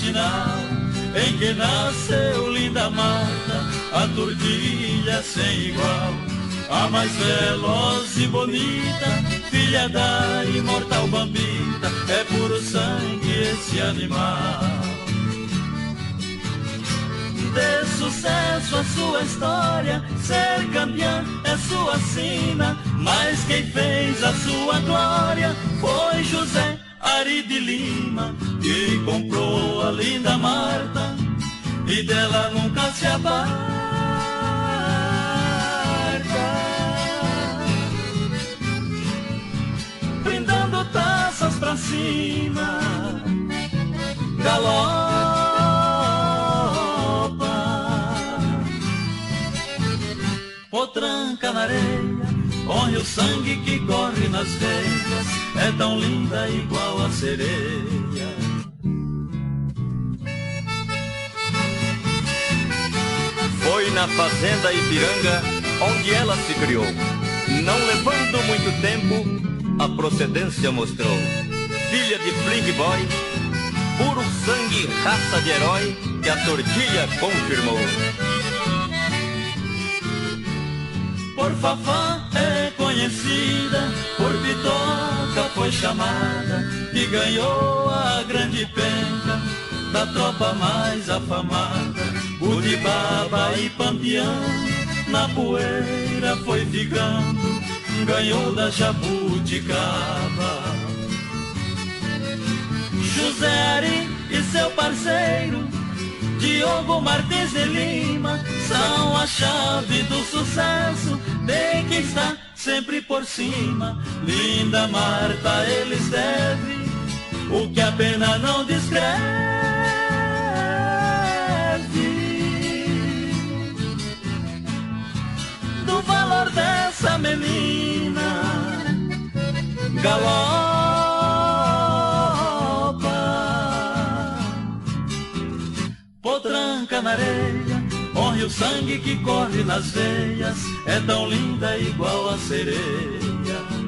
marginal em que nasceu linda Marta, a tordilha sem igual, a mais veloz e bonita, filha da imortal Bambita, é puro sangue esse animal. Dê sucesso a sua história, ser campeã é sua sina, mas quem fez a sua glória foi José Ari de Lima, que comprou a linda Marta e dela nunca se aparta. Brindando taças pra cima, galopa, potranca na areia, honre o sangue que corre nas veias, é tão linda igual a sereia. Foi na fazenda Ipiranga onde ela se criou. Não levando muito tempo, a procedência mostrou. Filha de Fling Boy, puro sangue, raça de herói, que a tortilha confirmou. Por Fafá é conhecida, por Pitoca foi chamada e ganhou a grande penca da tropa mais afamada. O de Baba e Pampião na poeira foi ficando, ganhou da Jabuticaba. José Ari e seu parceiro Diogo Martins de Lima são a chave do sucesso de quem está sempre por cima. Linda Marta eles devem o que a pena não descreve. Do valor dessa menina galopa, potranca na areia, honre o sangue que corre nas veias, é tão linda igual a sereia.